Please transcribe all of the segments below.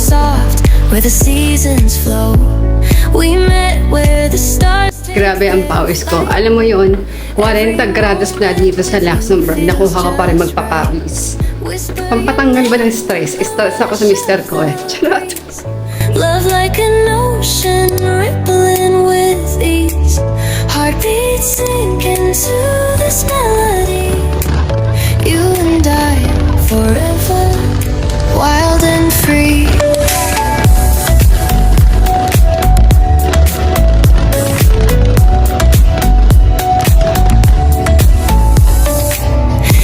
soft, where the seasons flow. We met where the stars. Grabe ang pawis ko. Alam mo yon, 40 grados na dito sa Luxembourg. Nakuha ko pa rin magpapawis. Pampatanggal ba ng stress? Stress ako sa mister ko eh. Charot. Love like an ocean, rippling with ease. Heartbeats sink into this melody. You and I, forever, wild and free.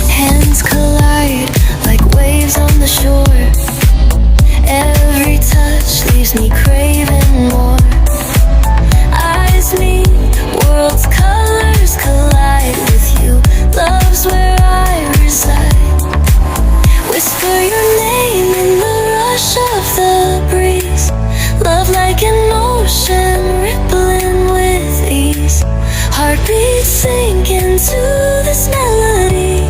Hands collide like waves on the shore. Every touch leaves me craving more. Eyes meet, worlds' colors collide with you. Love's where I reside. Whisper your name in the rush of the breeze. Love like an ocean, rippling with ease. Heartbeats sink into this melody.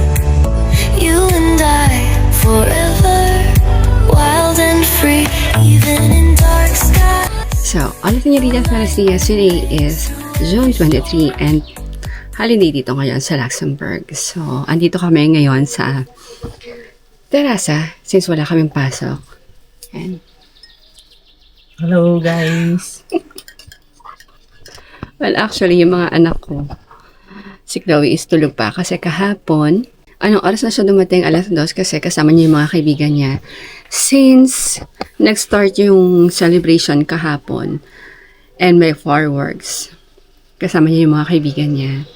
You and I, forever, wild and free, even in dark skies. So, all of Señoritas Maricias, today is June 23 and holiday dito ngayon sa Luxembourg. So, andito kami ngayon sa terasa since wala kaming pasok. And, Hello guys! well, actually, yung mga anak ko, si Chloe is tulog pa kasi kahapon, anong oras na siya dumating? 2:00 kasi kasama niya yung mga kaibigan niya. Since nag-start yung celebration kahapon and may fireworks, kasama niya yung mga kaibigan niya.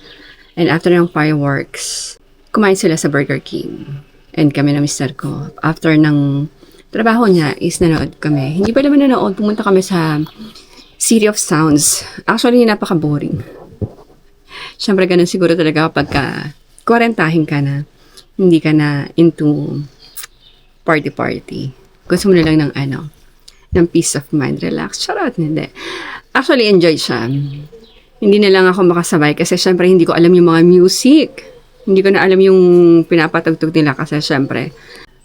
And after ng fireworks, kumain sila sa Burger King. And kami na mister ko. After ng trabaho niya is nanood kami. Hindi pa naman nanood, pumunta kami sa City of Sounds. Actually, napaka-boring. Siyempre, ganun siguro talaga kapag kwarentahin ka na. Hindi ka na into party-party. Gusto mo na lang ng peace of mind, relax. Charot, hindi. Actually, enjoy siya. Hindi na lang ako makasabay kasi syempre hindi ko alam yung mga music. Hindi ko na alam yung pinapatugtog nila kasi syempre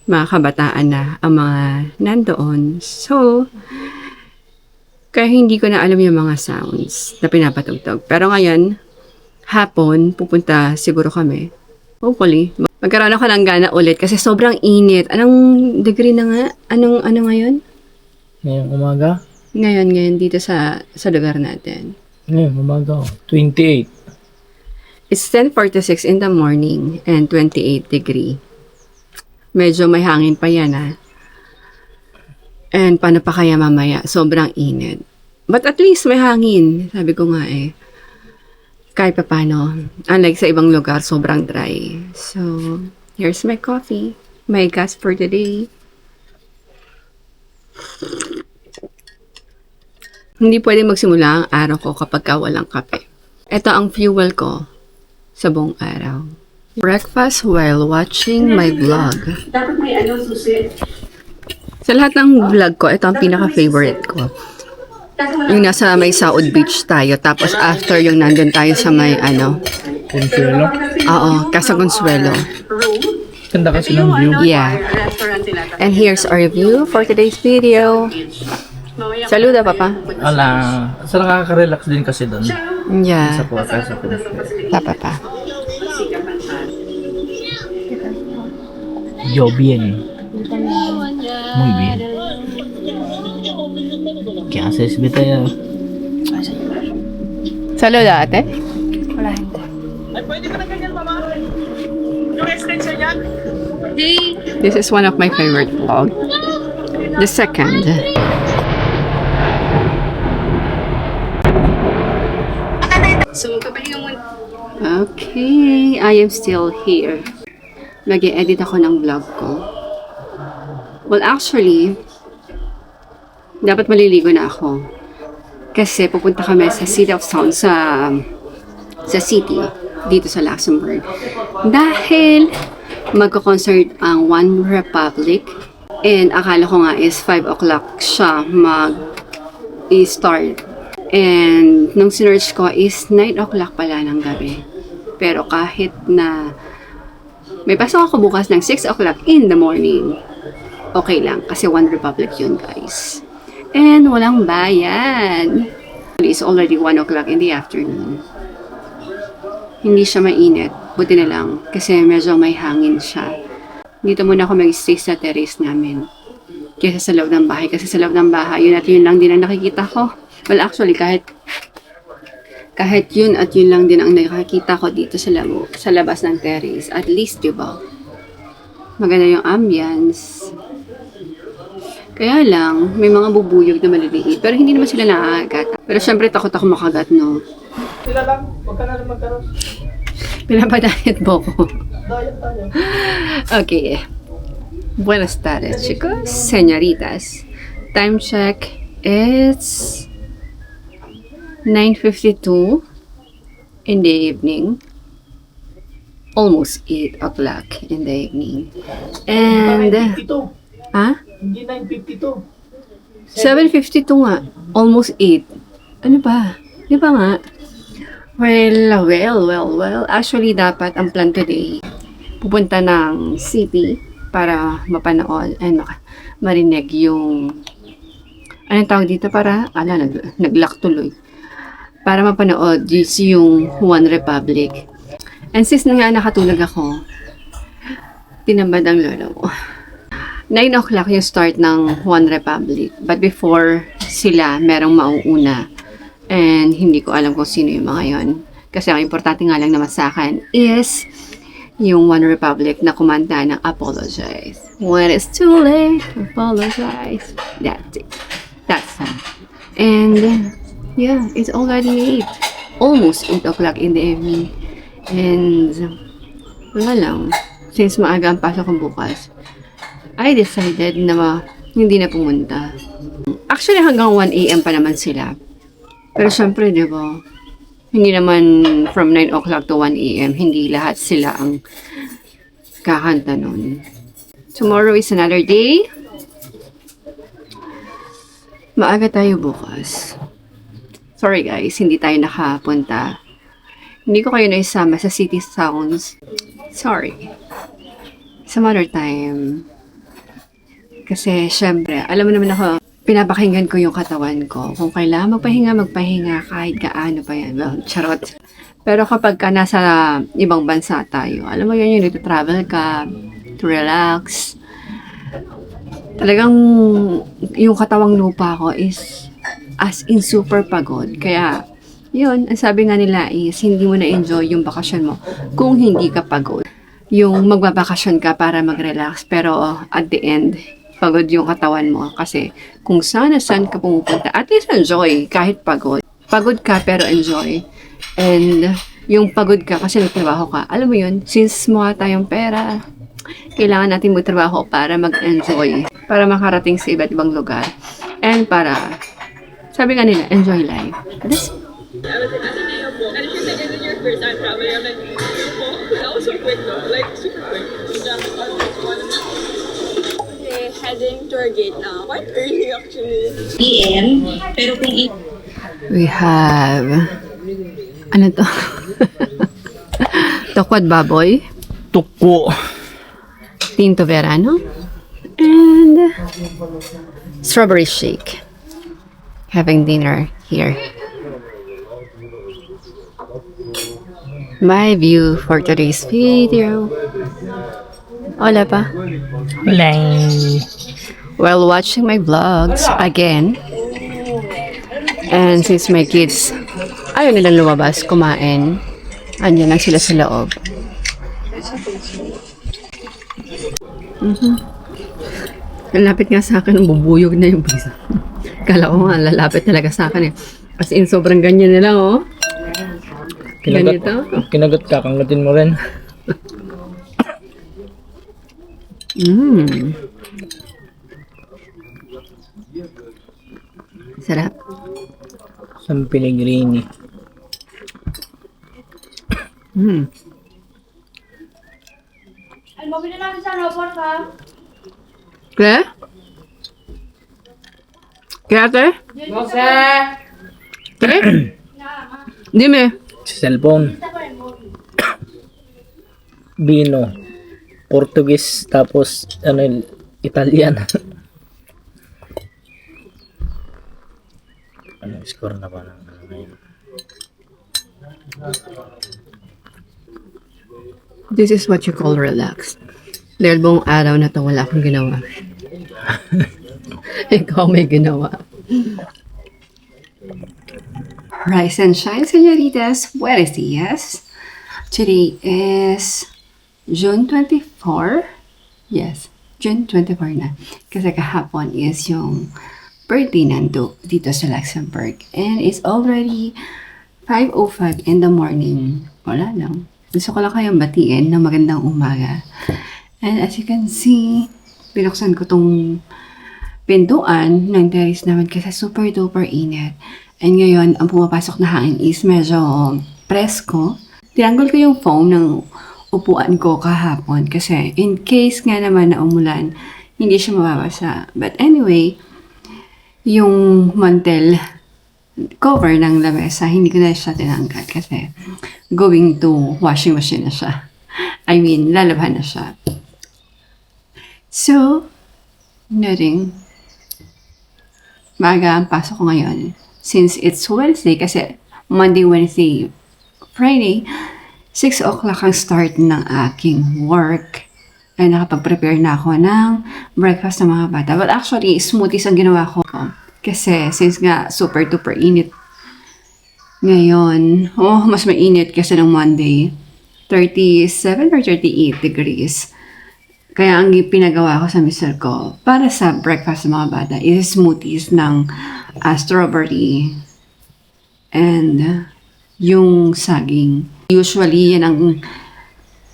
mga kabataan na ang mga nandoon. So, kaya hindi ko na alam yung mga sounds na pinapatugtog. Pero ngayon, hapon, pupunta siguro kami. Hopefully, magkaroon ako ng gana ulit kasi sobrang init. Anong degree na nga? Ano ngayon? Ngayong umaga? Ngayon dito sa lugar natin. Ngayong umaga, 28. It's 10:46 in the morning and 28 degree. Medyo may hangin pa yan And paano pa kaya mamaya? Sobrang init. But at least may hangin. Sabi ko nga kahit pa paano. Unlike sa ibang lugar, sobrang dry. So, here's my coffee. My gas for today. Hindi pwede magsimula ang araw ko kapag walang kape. Ito ang fuel ko sa buong araw. Breakfast while watching my vlog. Dapat may susi. Sa lahat ng vlog ko, ito ang pinaka-favorite ko. Yung nasa may Saud Beach tayo. Tapos after yung nandun tayo sa may Consuelo? Oo, Casa Consuelo. Ganda kasi ng view. Yeah. And here's our view for today's video. Saluda, Papa. Ala, sa nakaka-relax din kasi doon. Yeah. Sa Casa Consuelo. Papa. Yo bien. Muy bien. ¿Qué haces, Betaya? Saluda, ate. Ay, pwede ka na ganyan, mama. Yung extension yan. This is one of my favorite vlog. The second. So, kapahinga mo. Okay, I am still here. Nag-e-edit ako ng vlog ko. Well, actually, dapat maliligo na ako. Kasi pupunta kami sa City of Sound sa city, dito sa Luxembourg. Dahil magko-concert ang One Republic. And akala ko nga is 5 o'clock siya mag-start. And nung sinearch ko is 9 o'clock pala ng gabi. Pero kahit na may pasok ako bukas ng 6 o'clock in the morning, okay lang. Kasi One Republic yun, guys. And walang bayan. It's already 1 o'clock in the afternoon. Hindi siya mainit. Buti na lang. Kasi medyo may hangin siya. Dito muna ako mag-stay sa terrace namin. Kaysa sa loob ng bahay. Kasi sa loob ng bahay, yun at yun lang din ang nakikita ko. Well, actually, kahit yun at yun lang din ang nakikita ko dito sa labas ng terrace. At least, diba? Maganda yung ambience. Kaya lang, may mga bubuyog na maliliit. Pero hindi naman sila nakakagat. Pero syempre, takot ako makagat, no? Sila lang, huwag ka na rin magkaroon. Pinapadayat mo ko. Dayat tayo. Okay. Buenas tardes, chicos. Señoritas. Time check. It's 9:52 in the evening. Almost 8 o'clock in the evening. And, 9:52. Hindi Hindi 9:52. 7:52 nga. Almost 8. Ano ba? Di ba nga? Well. Actually, dapat ang plan today, pupunta ng city para mapanood and marinig yung anong tawag dito para nag-lock tuloy para mapanood yung One Republic. And since nga nakatulog ako, tinambad ang lolo mo. 9 o'clock yung start ng One Republic. But before sila, merong mauuna. And hindi ko alam kung sino yung mga yon. Kasi ang importante nga lang naman sa akin is yung One Republic na kumanta ng Apologize. When it's too late, apologize. That's it. That's it. And yeah, it's already 8. Almost 8 o'clock in the evening. And wala lang. Since maaga ang pasok ko bukas, I decided na hindi na pumunta. Actually, hanggang 1 a.m. pa naman sila. Pero syempre, di ba, hindi naman from 9 o'clock to 1 a.m., hindi lahat sila ang kakanta nun. Tomorrow is another day. Maaga tayo bukas. Sorry guys, hindi tayo nakapunta. Hindi ko kayo naisama sa City Sounds. Sorry. Some other time. Kasi syempre, alam mo naman ako, pinapakinggan ko yung katawan ko. Kung kailangan magpahinga kahit gaano pa yan. Well, charot. Pero kapag ka nasa ibang bansa tayo, alam mo yun, yung travel ka, to relax. Talagang yung katawang lupa ko is as in super pagod. Kaya, yun, ang sabi nga nila is hindi mo na-enjoy yung bakasyon mo kung hindi ka pagod. Yung magbabakasyon ka para mag-relax, pero at the end, pagod yung katawan mo kasi kung saan ka pumupunta, at least enjoy kahit pagod. Pagod ka pero enjoy. And yung pagod ka kasi nagtrabaho ka, alam mo yun, since mukha tayong pera, kailangan natin magtrabaho para mag-enjoy, para makarating sa iba't ibang lugar. And para, sabi nga nila, enjoy life. That's I was in Ateneo po. And she's like, is it your first time traveling? I'm like, po. That was so quick though. Like, super quick. Okay, heading to our gate now. Quite early actually. PM, pero kung we have, ano to? Tokwad baboy, Tuko. tinto verano, and strawberry shake. Having dinner here. My view for today's video. Wala pa. Wala. While watching my vlogs again. And since my kids ayaw nilang lumabas, kumain, andyan lang sila sa loob. Lalapit nga sa akin, bubuyog na yung bisa. Kala ko nga, lalapit talaga sa akin eh. As in, sobrang ganyan na lang, oh. Ganito. Kinagat ka, kanggatin mo rin. Sarap. San Pellegrini. Kaya? Kaya ate? Kaya? Dime. Cellphone. Vino. Portuguese, tapos ano, Italian. Anong score na ba ng ano ngayon? This is what you call relaxed. Dahil buong araw na to, wala akong ginawa. Ikaw may ginawa. Rise and shine, señoritas. Buenos días. Today is June 24. Yes, June 24 na. Kasi kahapon is yung birthday nando dito sa Luxembourg. And it's already 5:05 in the morning. Wala lang. Gusto ko lang kayong batiin na magandang umaga. And as you can see, binuksan ko tong pintuan ng terrace naman kasi super duper init. And ngayon, ang pumapasok na hangin is medyo presko. Tinanggal ko yung foam ng upuan ko kahapon kasi in case nga naman na umulan, hindi siya mababasa. But anyway, yung mantel cover ng lamesa, hindi ko na siya tinanggal kasi going to washing machine na siya. I mean, lalaban na siya. So, nothing. Maaga ang pasok ko ngayon. Since it's Wednesday, kasi Monday, Wednesday, Friday, 6 o'clock ang start ng aking work. Ay nakapag-prepare na ako ng breakfast ng mga bata. But actually, smoothies ang ginawa ko. Kasi since nga super duper init ngayon, mas mainit kasi ng Monday. 37 or 38 degrees. Kaya ang pinagawa ko sa mister ko para sa breakfast ng mga bata is smoothies ng strawberry and yung saging. Usually, yan ang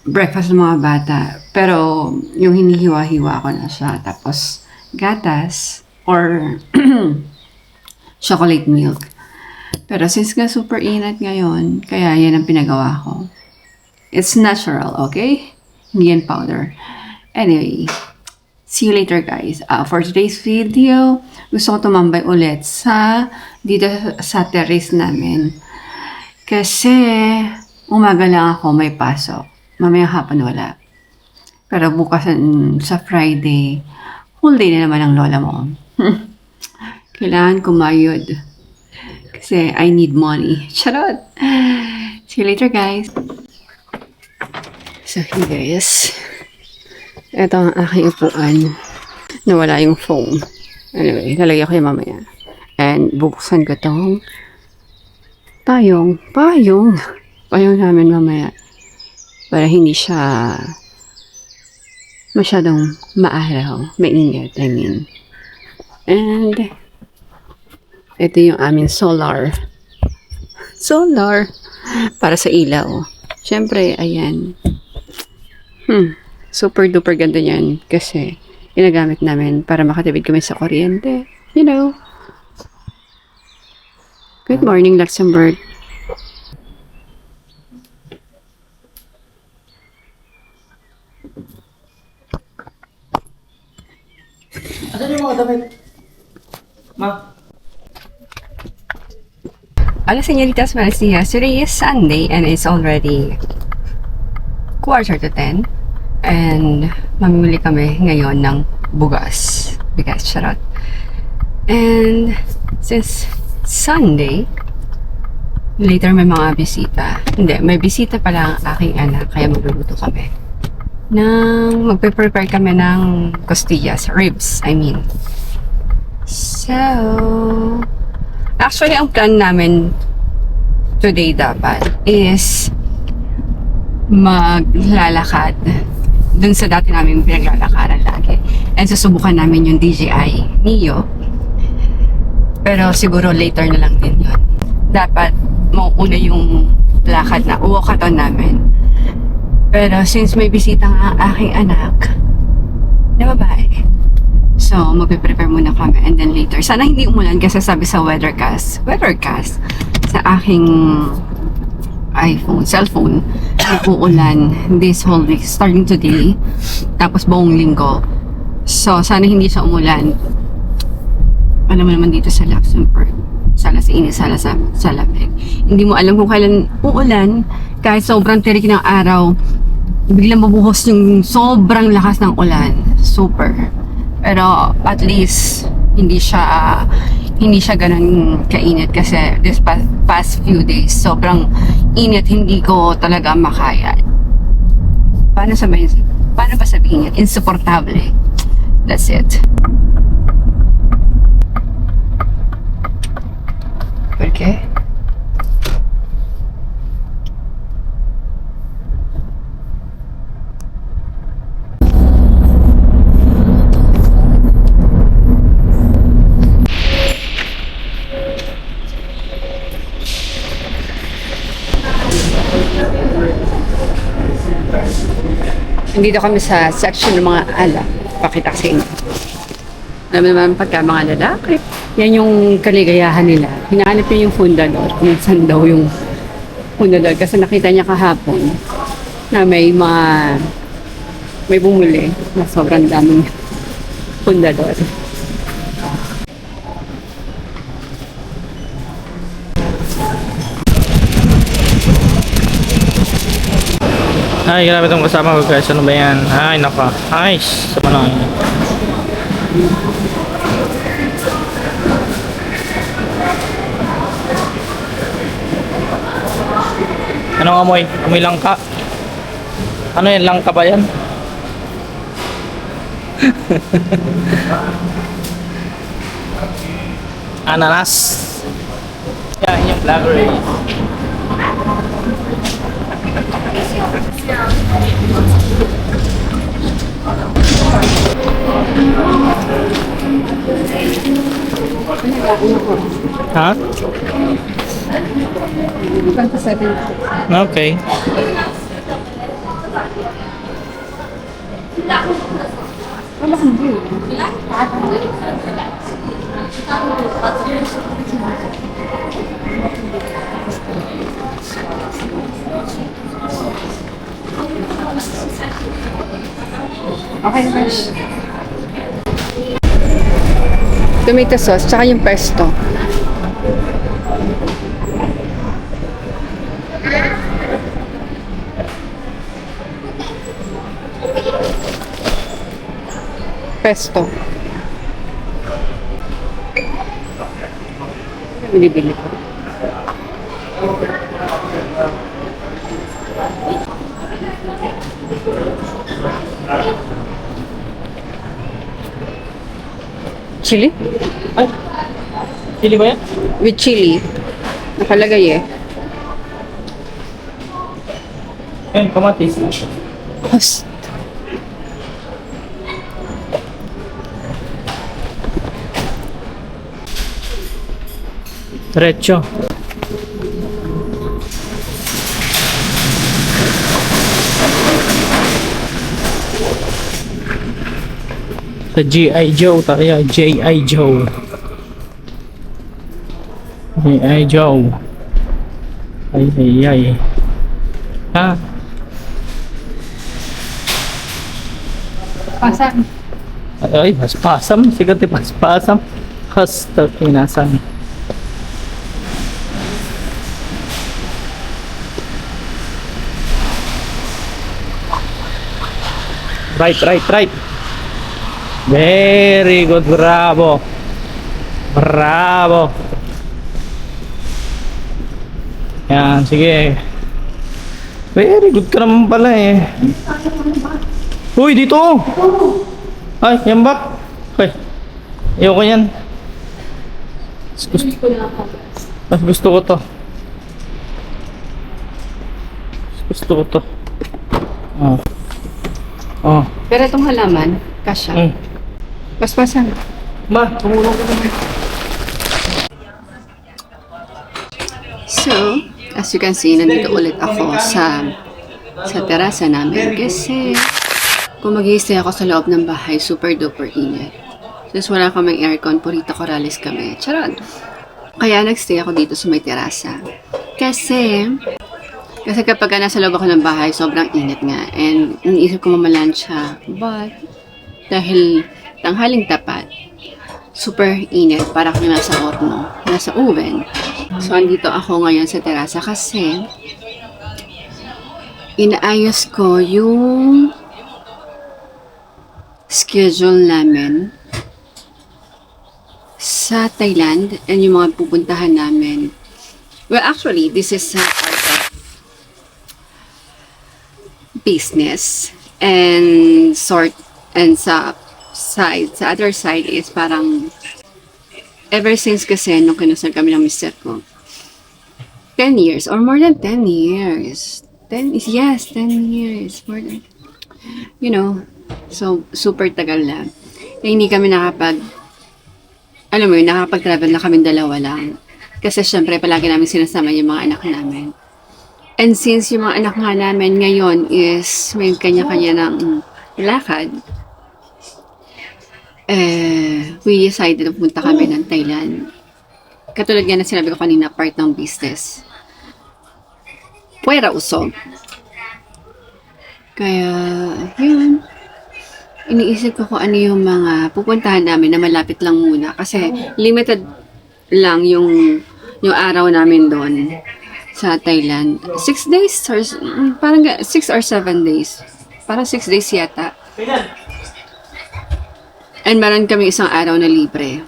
breakfast ng mga bata. Pero yung hinihiwa-hiwa ko na siya. Tapos gatas or chocolate milk. Pero since nga super init ngayon, kaya yan ang pinagawa ko. It's natural, okay? Hindi yan powder. Anyway, see you later guys. For today's video, gusto ko tumambay ulit dito sa terrace namin. Kasi umaga lang ako may pasok. Mamaya hapon wala. Pero bukas sa Friday, whole day na naman ang lola mo. Kailangan kumayod. Kasi I need money. Charot! See you later guys. So hey guys. Ito ang aking upuan. Nawala yung foam. Anyway, lalagyan ko yung mamaya. And bubuksan ko tong payong namin mamaya. Para hindi siya masyadong maaraw. Mainit, I mean. And ito yung aming solar. Para sa ilaw. Siyempre, ayan. Super duper ganda yan kasi ginagamit namin para makatipid kami sa kuryente. You know. Good morning, Luxembourg. Asan yung mga damit? Ma? Hola, señoritas, buenos días. Today is Sunday and it's already 9:45. And mamimili kami ngayon ng bugas. Bigas, charot. And since Sunday, later may mga bisita. Hindi, may bisita pala ang aking anak, kaya magluluto kami. Magpe-prepare kami ng costillas, ribs, I mean. So, actually, ang plan namin today dapat is maglalakad dun sa dati namin pinaglalakaran lagi. And susubukan namin yung DJI Neo. Pero siguro later na lang din yun. Dapat mauuna yung lakad na walkathon namin. Pero since may bisita ang aking anak na babae, so magpe-prepare muna kami and then later. Sana hindi umulan kasi sabi sa weathercast sa aking cellphone, uulan this whole week, starting today, tapos buong linggo. So, sana hindi siya umulan. Alam mo naman dito sa Luxembourg, sala sa init, sala sa lamig. Hindi mo alam kung kailan uulan, kahit sobrang tirik ng araw, biglang mabuhos yung sobrang lakas ng ulan. Super. Pero at least hindi siya ganun kainit kasi this past few days sobrang init, hindi ko talaga makaya. Paano ba sabihin yan? Insupportable. That's it. Okay. Nandito kami sa section ng mga ala. Pakita ko sa inyo. Alam naman pagka mga lalaki, yan yung kaligayahan nila. Hinahanap niya yung fundador. Kung saan daw yung fundador. Kasi nakita niya kahapon na may bumuli na sobrang daming fundador. Ay, grabe itong kasama ko guys. Ano ba yan? Ay, naka. Ay, sa panahon. Anong amoy? Amoy langka? Ano yan? Langka ba yan? Ananas. Yan, yung blackberry. Ha? Okay. Okay, fresh. Tomato sauce, tsaka yung pesto. Pesto. Binibili ko. Chili? Ay, chili ba yan? With chili. Nakalagay eh. Yan, kamatis. Host. Diretso. Sa G.I. Joe tayo. J.I. Joe. J.I. Joe. Ay. Ha? Pasang. Ay, paspasam. Sikat yung paspasam. Hasta kinasam. Right. Very good, bravo. Yan, sige. Very good ka naman pala eh. Uy, dito! Ay, yan ba? Okay. Ayoko yan. Mas gusto ko to. Oh. Pero itong halaman, kasya. Paspasan. Ma, tumulong ko naman. So, as you can see, nandito ulit ako sa terasa namin kasi kung mag-i-stay ako sa loob ng bahay, super duper init. Since wala kaming aircon, Purito Corrales kami. Charot! Kaya nagstay ako dito sa may terasa. Kasi kapag nasa loob ako ng bahay, sobrang init nga. And iniisip ko mamalansya. But, dahil tanghaling tapat, super init. Para kung nasa horno, nasa oven. So, andito ako ngayon sa terasa kasi inaayos ko yung schedule namin sa Thailand and yung mga pupuntahan namin. Well, actually, this is part of business and sa other side is parang ever since kasi nung kinasal kami ng mister ko, 10 years or more than 10 years. 10 years. More than, you know, so super tagal na. Eh, hindi kami alam mo yun, nakapag-travel na kami dalawa lang. Kasi syempre, palagi namin sinasama yung mga anak namin. And since yung mga anak nga namin ngayon is may kanya-kanya ng lakad, we decided na pumunta kami ng Thailand. Katulad nga na sinabi ko kanina, part ng business. Puwera usog. Kaya, yun. Iniisip ko kung ano yung mga pupuntahan namin na malapit lang muna. Kasi limited lang yung araw namin doon sa Thailand. 6 days or parang 6 or 7 days. Parang 6 days yata. And meron kami isang araw na libre.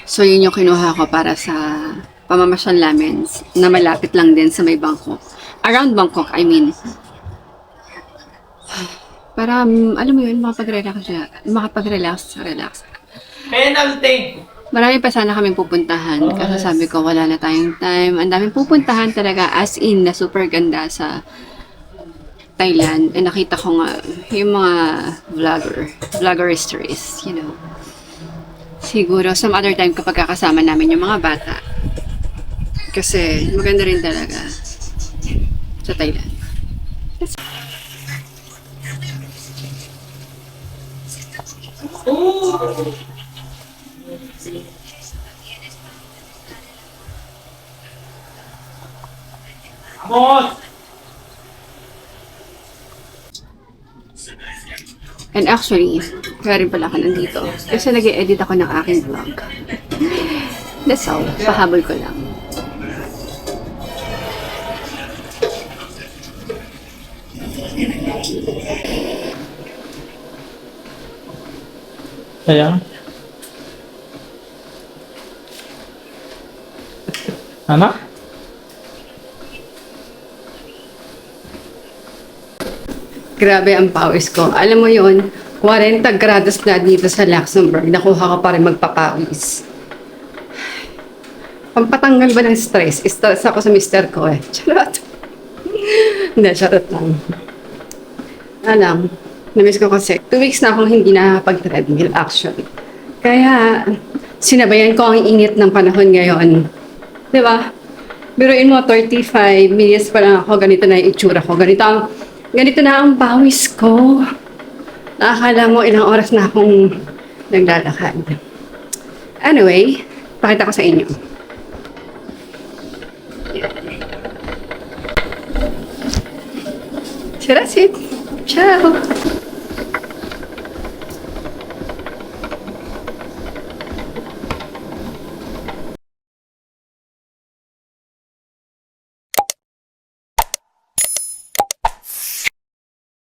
So yun yung kinuha ko para sa pamamasyal namin na malapit lang din sa may Bangkok. Around Bangkok, I mean. Para, alam mo yun, makapag-relax. Penalty! Marami pa sana kaming pupuntahan. Kasi sabi ko, wala na tayong time. Ang daming pupuntahan talaga, as in, na super ganda sa Thailand. And nakita ko nga, yung mga vlogger stories, you know. Siguro, some other time kapag kakasama namin yung mga bata. Kasi, maganda rin talaga sa Thailand. Boss! And actually, kaya rin pala ako nandito. Kasi nag-edit ako ng aking vlog. That's all. Pahabol ko lang. Kaya? Ano? Grabe ang pawis ko. Alam mo yun, 40 grados na dito sa Luxembourg. Nakuha ko pa rin magpapawis. Pampatanggal ba ng stress? Stress ako sa mister ko eh. Charot. Hindi, charot lang. Alam, namiss ko kasi 2 weeks na akong hindi nakapag-treadmill actually. Kaya, sinabayan ko ang init ng panahon ngayon. Diba? Biruin mo, 35 minutes pa lang ako, ganito na yung itsura ko. Ganito na ang pawis ko. Nakakala mo ilang oras na akong naglalakad. Anyway, pakita ko sa inyo. So that's it. Ciao!